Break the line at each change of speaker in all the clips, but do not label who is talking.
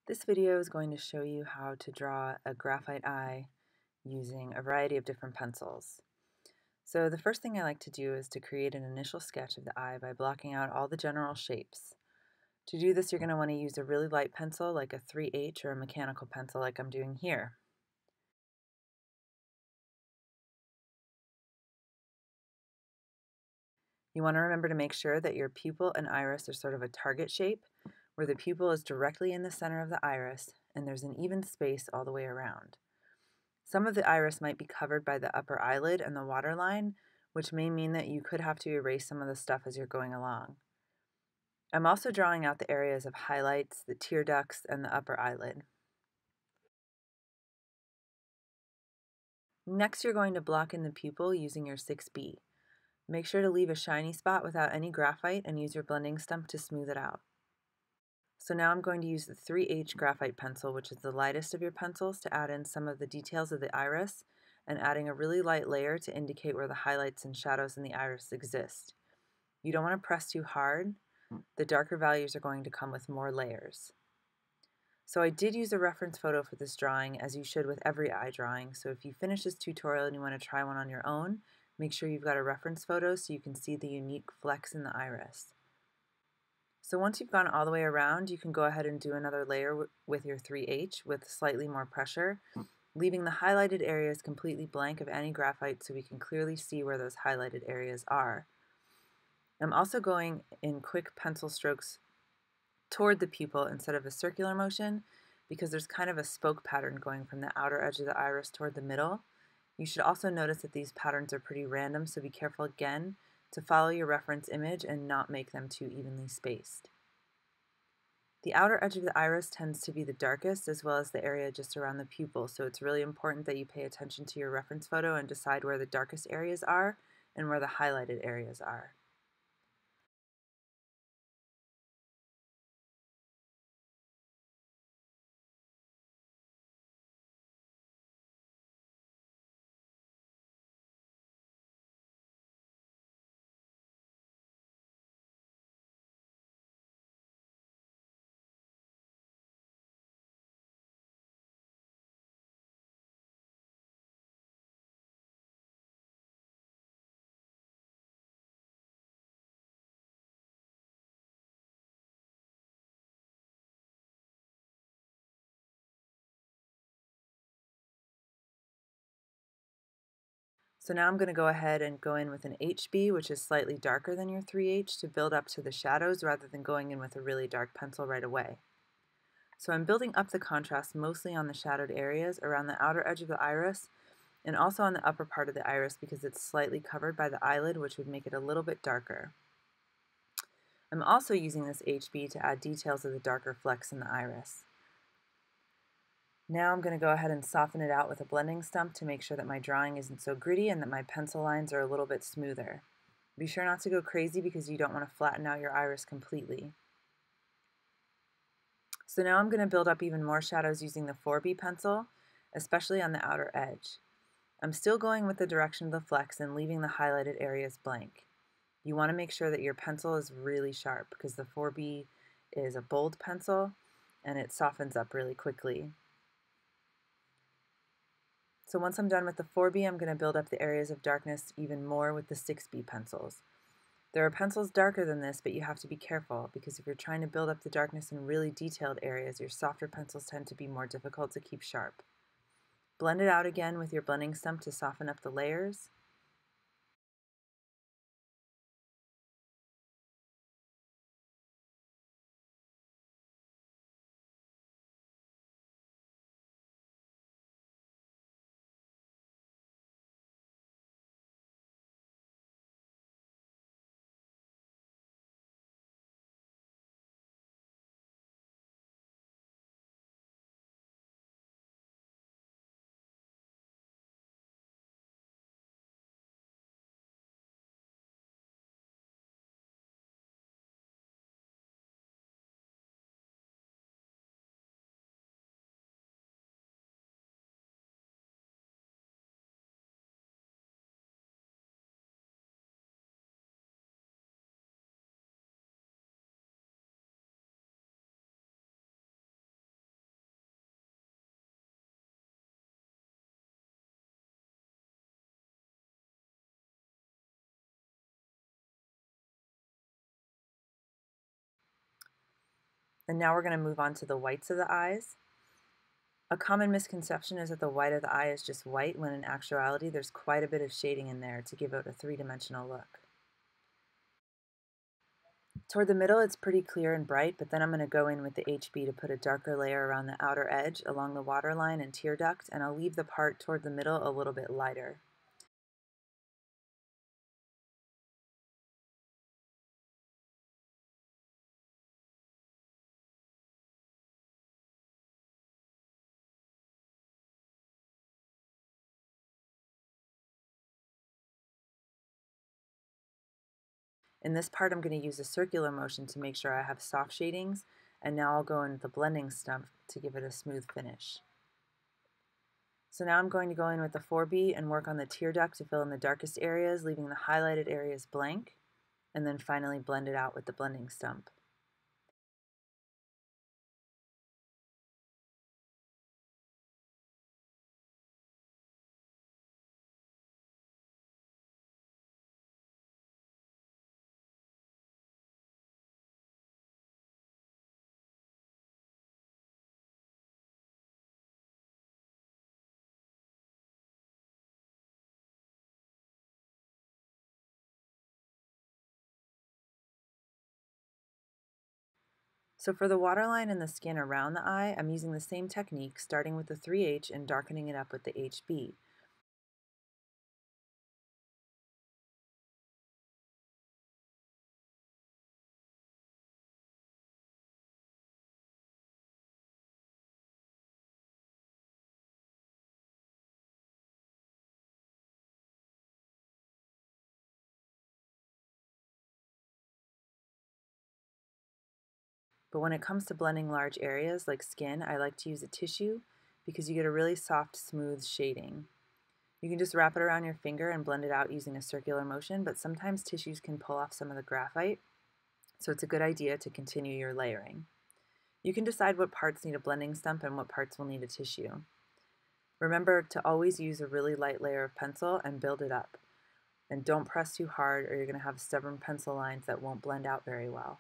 This video is going to show you how to draw a graphite eye using a variety of different pencils. So the first thing I like to do is to create an initial sketch of the eye by blocking out all the general shapes. To do this, you're going to want to use a really light pencil like a 3H or a mechanical pencil like I'm doing here. You want to remember to make sure that your pupil and iris are sort of a target shape, where the pupil is directly in the center of the iris and there's an even space all the way around. Some of the iris might be covered by the upper eyelid and the waterline, which may mean that you could have to erase some of the stuff as you're going along. I'm also drawing out the areas of highlights, the tear ducts, and the upper eyelid. Next, you're going to block in the pupil using your 6B. Make sure to leave a shiny spot without any graphite and use your blending stump to smooth it out. So now I'm going to use the 3H graphite pencil, which is the lightest of your pencils, to add in some of the details of the iris and adding a really light layer to indicate where the highlights and shadows in the iris exist. You don't want to press too hard. The darker values are going to come with more layers. So I did use a reference photo for this drawing, as you should with every eye drawing. So if you finish this tutorial and you want to try one on your own, make sure you've got a reference photo so you can see the unique flex in the iris. So once you've gone all the way around, you can go ahead and do another layer with your 3H with slightly more pressure, leaving the highlighted areas completely blank of any graphite so we can clearly see where those highlighted areas are. I'm also going in quick pencil strokes toward the pupil instead of a circular motion because there's kind of a spoke pattern going from the outer edge of the iris toward the middle. You should also notice that these patterns are pretty random, so be careful again to follow your reference image and not make them too evenly spaced. The outer edge of the iris tends to be the darkest, as well as the area just around the pupil, so it's really important that you pay attention to your reference photo and decide where the darkest areas are and where the highlighted areas are. So now I'm going to go ahead and go in with an HB, which is slightly darker than your 3H, to build up to the shadows rather than going in with a really dark pencil right away. So I'm building up the contrast mostly on the shadowed areas around the outer edge of the iris and also on the upper part of the iris because it's slightly covered by the eyelid, which would make it a little bit darker. I'm also using this HB to add details of the darker flecks in the iris. Now I'm going to go ahead and soften it out with a blending stump to make sure that my drawing isn't so gritty and that my pencil lines are a little bit smoother. Be sure not to go crazy because you don't want to flatten out your iris completely. So now I'm going to build up even more shadows using the 4B pencil, especially on the outer edge. I'm still going with the direction of the flex and leaving the highlighted areas blank. You want to make sure that your pencil is really sharp because the 4B is a bold pencil and it softens up really quickly. So once I'm done with the 4B, I'm going to build up the areas of darkness even more with the 6B pencils. There are pencils darker than this, but you have to be careful because if you're trying to build up the darkness in really detailed areas, your softer pencils tend to be more difficult to keep sharp. Blend it out again with your blending stump to soften up the layers. And now we're going to move on to the whites of the eyes. A common misconception is that the white of the eye is just white, when in actuality there's quite a bit of shading in there to give it a three-dimensional look. Toward the middle it's pretty clear and bright, but then I'm going to go in with the HB to put a darker layer around the outer edge along the waterline and tear duct, and I'll leave the part toward the middle a little bit lighter. In this part I'm going to use a circular motion to make sure I have soft shadings, and now I'll go in with the blending stump to give it a smooth finish. So now I'm going to go in with the 4B and work on the tear duct to fill in the darkest areas, leaving the highlighted areas blank, and then finally blend it out with the blending stump. So for the waterline and the skin around the eye, I'm using the same technique, starting with the 3H and darkening it up with the HB. But when it comes to blending large areas like skin, I like to use a tissue because you get a really soft, smooth shading. You can just wrap it around your finger and blend it out using a circular motion, but sometimes tissues can pull off some of the graphite, so it's a good idea to continue your layering. You can decide what parts need a blending stump and what parts will need a tissue. Remember to always use a really light layer of pencil and build it up. And don't press too hard or you're going to have stubborn pencil lines that won't blend out very well.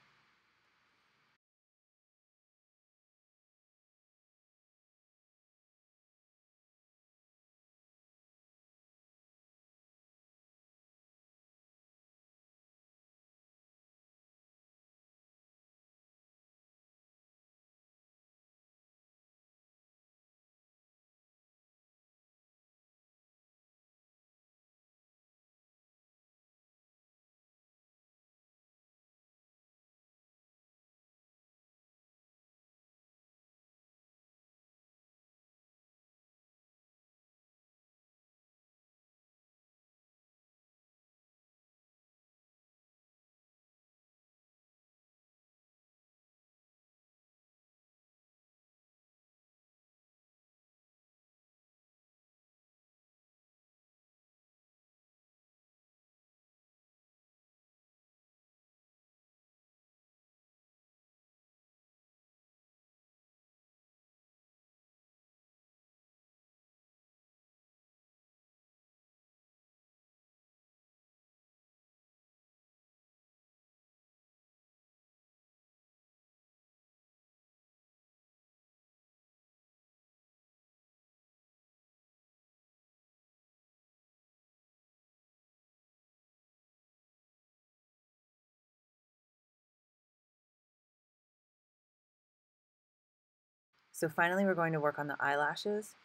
So finally we're going to work on the eyelashes.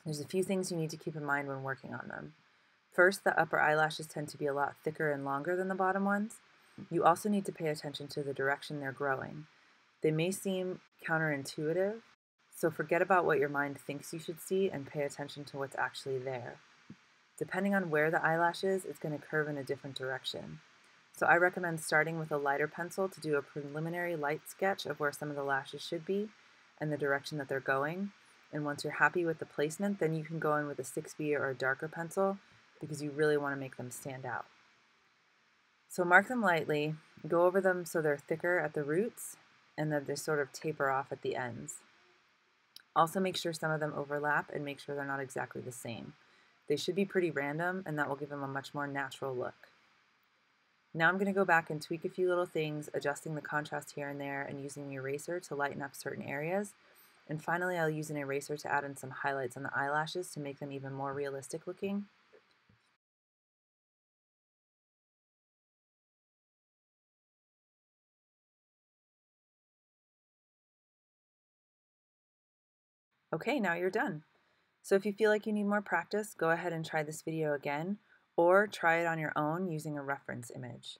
There's a few things you need to keep in mind when working on them. First, the upper eyelashes tend to be a lot thicker and longer than the bottom ones. You also need to pay attention to the direction they're growing. They may seem counterintuitive, so forget about what your mind thinks you should see and pay attention to what's actually there. Depending on where the eyelash is, it's going to curve in a different direction. So I recommend starting with a lighter pencil to do a preliminary light sketch of where some of the lashes should be and the direction that they're going. And once you're happy with the placement, then you can go in with a 6B or a darker pencil because you really want to make them stand out. So mark them lightly, go over them so they're thicker at the roots and that they sort of taper off at the ends. Also make sure some of them overlap and make sure they're not exactly the same. They should be pretty random, and that will give them a much more natural look. Now I'm going to go back and tweak a few little things, adjusting the contrast here and there and using the eraser to lighten up certain areas. And finally, I'll use an eraser to add in some highlights on the eyelashes to make them even more realistic looking. Okay, now you're done. So if you feel like you need more practice, go ahead and try this video again, or try it on your own using a reference image.